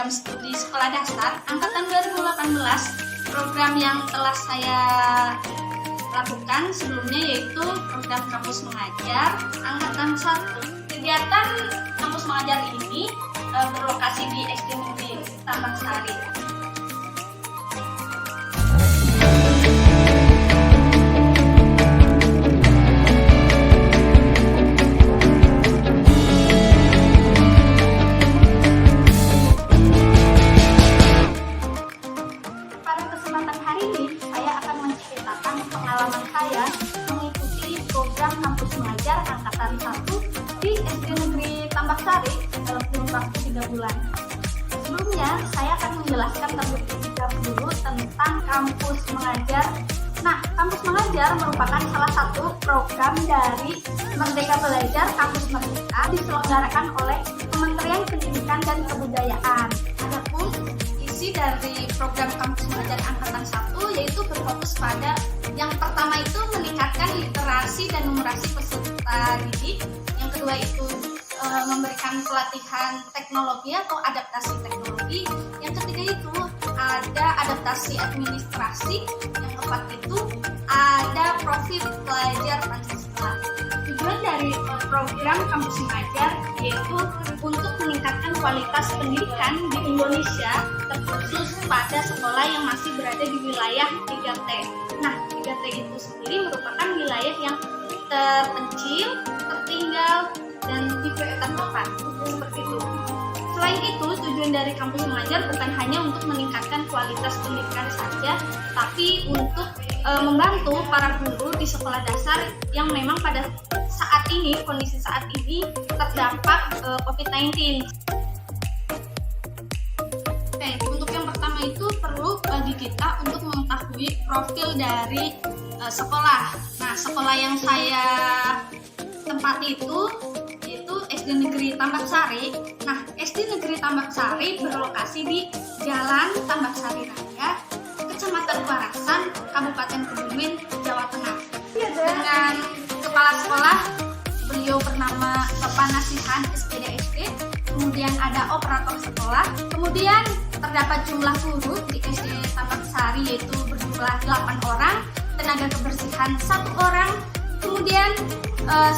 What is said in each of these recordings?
studi sekolah dasar angkatan 2018. Program yang telah saya lakukan sebelumnya yaitu program Kampus Mengajar angkatan 1. Kegiatan Kampus Mengajar ini berlokasi di SD Negeri Tambak Sari. Pada kesempatan hari ini, saya akan menceritakan pengalaman saya mengikuti program Kampus Mengajar angkatan 1 di SD Negeri Tambak Sari dalam kurun waktu 3 bulan. Sebelumnya, saya akan menjelaskan terlebih dahulu tentang Kampus Mengajar. Nah, Kampus Mengajar merupakan salah satu program dari Merdeka Belajar Kampus Merdeka diselenggarakan oleh Kementerian Pendidikan dan Kebudayaan. Adapun isi dari program Kampus Mengajar angkatan 1 yaitu berfokus pada yang pertama itu meningkatkan literasi dan numerasi peserta didik. Yang kedua itu memberikan pelatihan teknologi atau adaptasi teknologi. Yang ketiga itu ada adaptasi administrasi. Yang keempat itu ada profil pelajar Pancasila. Tujuan dari program Kampus Mengajar yaitu untuk meningkatkan kualitas pendidikan di Indonesia, terkhusus pada sekolah yang masih berada di wilayah 3T. Nah, 3T itu sendiri merupakan wilayah yang terpencil, tertinggal, dan tipe terdepan, seperti itu. Selain itu, tujuan dari Kampus Mengajar bukan hanya untuk meningkatkan kualitas pendidikan saja, tapi untuk membantu para guru di sekolah dasar yang memang pada saat ini, kondisi saat ini terdapat COVID-19. Oke, untuk yang pertama itu perlu bagi kita untuk mengetahui profil dari sekolah. Nah, sekolah yang saya tempati itu SD Negeri Tambak Sari. Nah, SD Negeri Tambak Sari berlokasi di Jalan Tambak Sari Raya, Kecamatan Warasan, Kabupaten Kebumen, Jawa Tengah. Dengan kepala sekolah, beliau bernama Bapak Nasihan SPDSD, kemudian ada operator sekolah, kemudian terdapat jumlah guru di SD Tambak Sari yaitu berjumlah 8 orang, tenaga kebersihan 1 orang, kemudian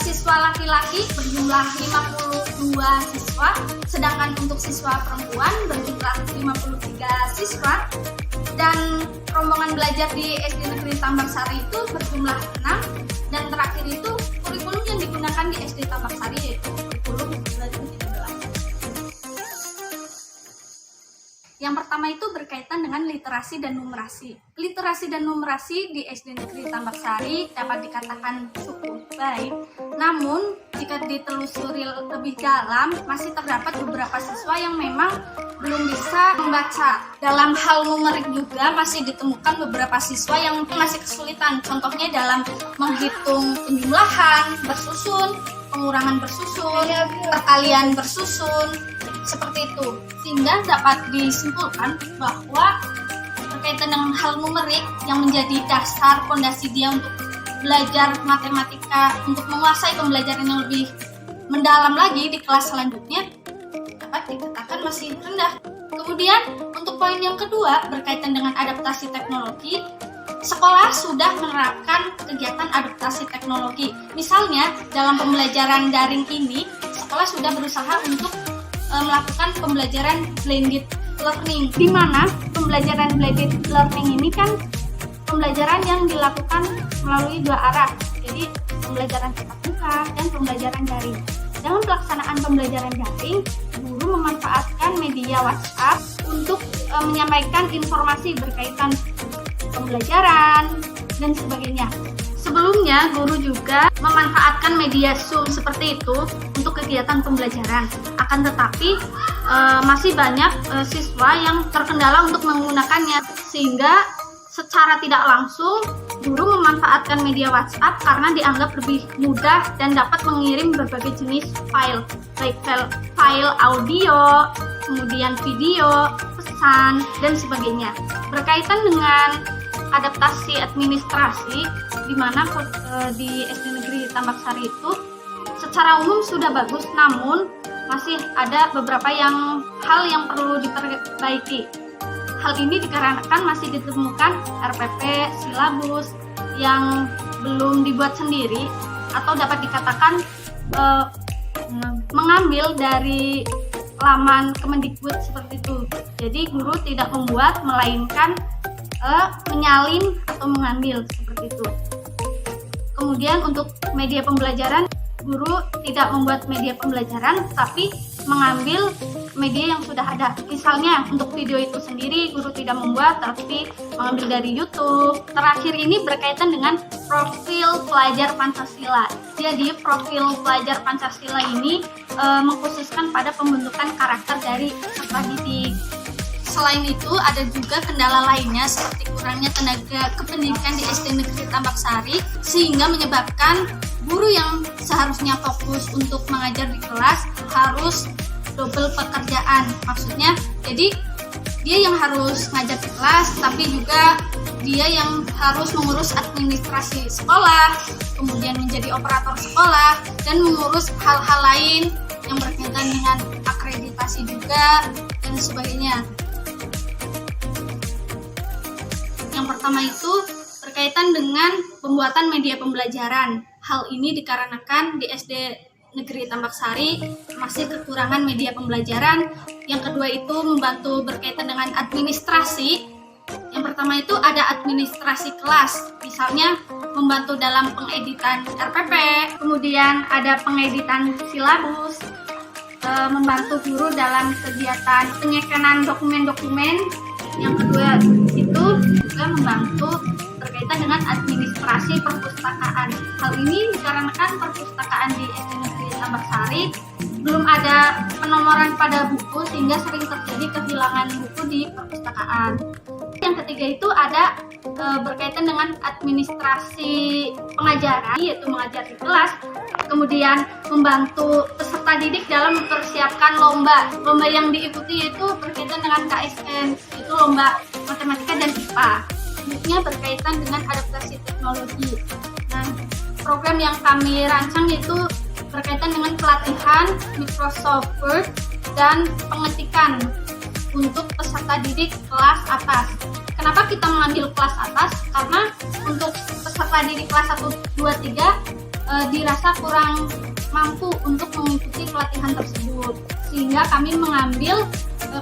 siswa laki-laki berjumlah 52 siswa, sedangkan untuk siswa perempuan berjumlah 53 siswa, dan rombongan belajar di SD Negeri Tambak Sari itu berjumlah 6, dan terakhir itu kurikulum yang digunakan di SD Tambak Sari yaitu kurikulum 2013. Yang pertama itu berkaitan dengan literasi dan numerasi. Literasi dan numerasi di SD Negeri Tambak Sari dapat dikatakan cukup baik. Namun, jika ditelusuri lebih dalam, masih terdapat beberapa siswa yang memang belum bisa membaca. Dalam hal numerik juga masih ditemukan beberapa siswa yang masih kesulitan. Contohnya dalam menghitung penjumlahan, bersusun, pengurangan bersusun, perkalian bersusun, seperti itu. Sehingga dapat disimpulkan bahwa berkaitan dengan hal numerik yang menjadi dasar fondasi dia untuk belajar matematika, untuk menguasai pembelajaran yang lebih mendalam lagi di kelas selanjutnya, dapat dikatakan masih rendah. Kemudian untuk poin yang kedua berkaitan dengan adaptasi teknologi, sekolah sudah menerapkan kegiatan adaptasi teknologi. Misalnya dalam pembelajaran daring ini, sekolah sudah berusaha untuk melakukan pembelajaran blended learning, di mana pembelajaran blended learning ini kan pembelajaran yang dilakukan melalui 2 arah, jadi pembelajaran tatap muka dan pembelajaran daring. Dalam pelaksanaan pembelajaran daring, guru memanfaatkan media WhatsApp untuk menyampaikan informasi berkaitan pembelajaran dan sebagainya. Sebelumnya, guru juga memanfaatkan media Zoom seperti itu untuk kegiatan pembelajaran. Akan tetapi, masih banyak siswa yang terkendala untuk menggunakannya, sehingga secara tidak langsung guru memanfaatkan media WhatsApp karena dianggap lebih mudah dan dapat mengirim berbagai jenis file, baik file audio, kemudian video, pesan, dan sebagainya. Berkaitan dengan adaptasi administrasi, di mana di SD Negeri Tambak Sari itu secara umum sudah bagus, namun masih ada beberapa hal yang perlu diperbaiki. Hal ini dikarenakan masih ditemukan RPP, silabus yang belum dibuat sendiri atau dapat dikatakan mengambil dari laman Kemendikbud seperti itu. Jadi guru tidak membuat, melainkan menyalin atau mengambil seperti itu. Kemudian untuk media pembelajaran, guru tidak membuat media pembelajaran tapi mengambil media yang sudah ada. Misalnya untuk video itu sendiri guru tidak membuat tapi mengambil dari YouTube. Terakhir ini berkaitan dengan profil pelajar Pancasila. Jadi profil pelajar Pancasila ini mengkhususkan pada pembentukan karakter dari peserta didik. Selain itu ada juga kendala lainnya seperti kurangnya tenaga kependidikan di SD Negeri Tambak Sari, sehingga menyebabkan guru yang seharusnya fokus untuk mengajar di kelas harus double pekerjaan. Maksudnya jadi dia yang harus ngajar di kelas tapi juga dia yang harus mengurus administrasi sekolah, kemudian menjadi operator sekolah dan mengurus hal-hal lain yang berkaitan dengan akreditasi juga dan sebagainya. Yang pertama itu berkaitan dengan pembuatan media pembelajaran. Hal ini dikarenakan di SD Negeri Tambak Sari masih kekurangan media pembelajaran. Yang kedua itu membantu berkaitan dengan administrasi. Yang pertama itu ada administrasi kelas, misalnya membantu dalam pengeditan RPP, kemudian ada pengeditan silabus, membantu guru dalam kegiatan penyekanan dokumen-dokumen. Yang kedua itu juga membantu berkaitan dengan administrasi perpustakaan. Hal ini dikarenakan perpustakaan di SD Negeri Tambak Sari belum ada penomoran pada buku sehingga sering terjadi kehilangan buku di perpustakaan. Yang ketiga itu ada berkaitan dengan administrasi pengajaran, yaitu mengajar di kelas, kemudian membantu peserta didik dalam mempersiapkan lomba. Lomba yang diikuti yaitu berkaitan dengan KSN, itu lomba matematika dan IPA. Selanjutnya berkaitan dengan adaptasi teknologi. Nah, program yang kami rancang itu berkaitan dengan pelatihan Microsoft Word dan pengetikan untuk peserta didik kelas atas. Kenapa kita mengambil kelas atas? Karena untuk peserta didik kelas 1, 2, 3 dirasa kurang mampu untuk mengikuti pelatihan tersebut, sehingga kami mengambil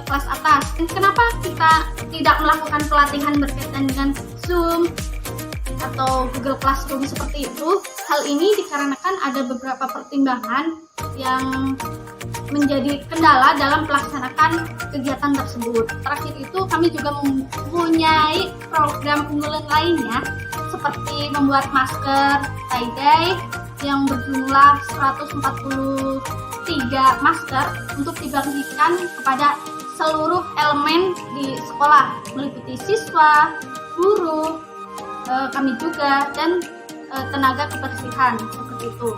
kelas atas. Dan kenapa kita tidak melakukan pelatihan berkaitan dengan Zoom atau Google Classroom seperti itu? Hal ini dikarenakan ada beberapa pertimbangan yang menjadi kendala dalam melaksanakan kegiatan tersebut. Terakhir itu kami juga mempunyai program unggulan lainnya seperti membuat masker tie-dye yang berjumlah 143 masker untuk dibagikan kepada seluruh elemen di sekolah, meliputi siswa, guru, kami juga, dan tenaga kebersihan seperti itu.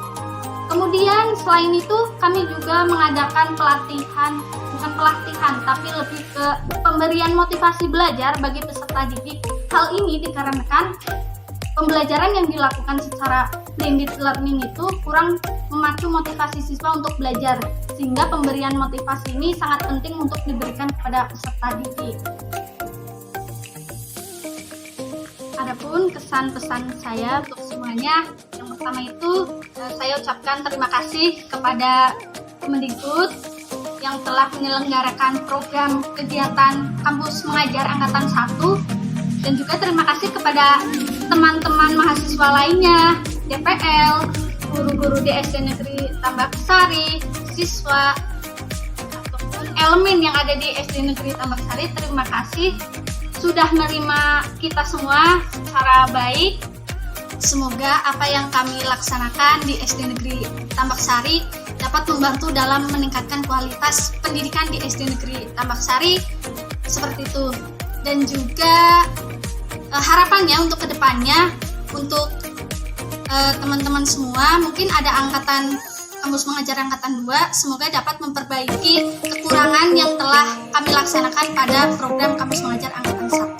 Kemudian selain itu kami juga mengadakan pelatihan, bukan pelatihan tapi lebih ke pemberian motivasi belajar bagi peserta didik. Hal ini dikarenakan pembelajaran yang dilakukan secara blended learning itu kurang memacu motivasi siswa untuk belajar, sehingga pemberian motivasi ini sangat penting untuk diberikan kepada peserta didik. Adapun kesan-pesan saya untuk semuanya, yang pertama itu saya ucapkan terima kasih kepada Kemendikbud yang telah menyelenggarakan program kegiatan Kampus Mengajar Angkatan 1, dan juga terima kasih kepada teman-teman mahasiswa lainnya, DPL, guru-guru di SD Negeri Tambak Sari, siswa, ataupun elemen yang ada di SD Negeri Tambak Sari. Terima kasih sudah menerima kita semua secara baik. Semoga apa yang kami laksanakan di SD Negeri Tambak Sari dapat membantu dalam meningkatkan kualitas pendidikan di SD Negeri Tambak Sari seperti itu. Dan juga harapannya untuk kedepannya, untuk teman-teman semua, mungkin ada angkatan Kampus Mengajar Angkatan 2, semoga dapat memperbaiki kekurangan yang telah kami laksanakan pada program Kampus Mengajar Angkatan 1.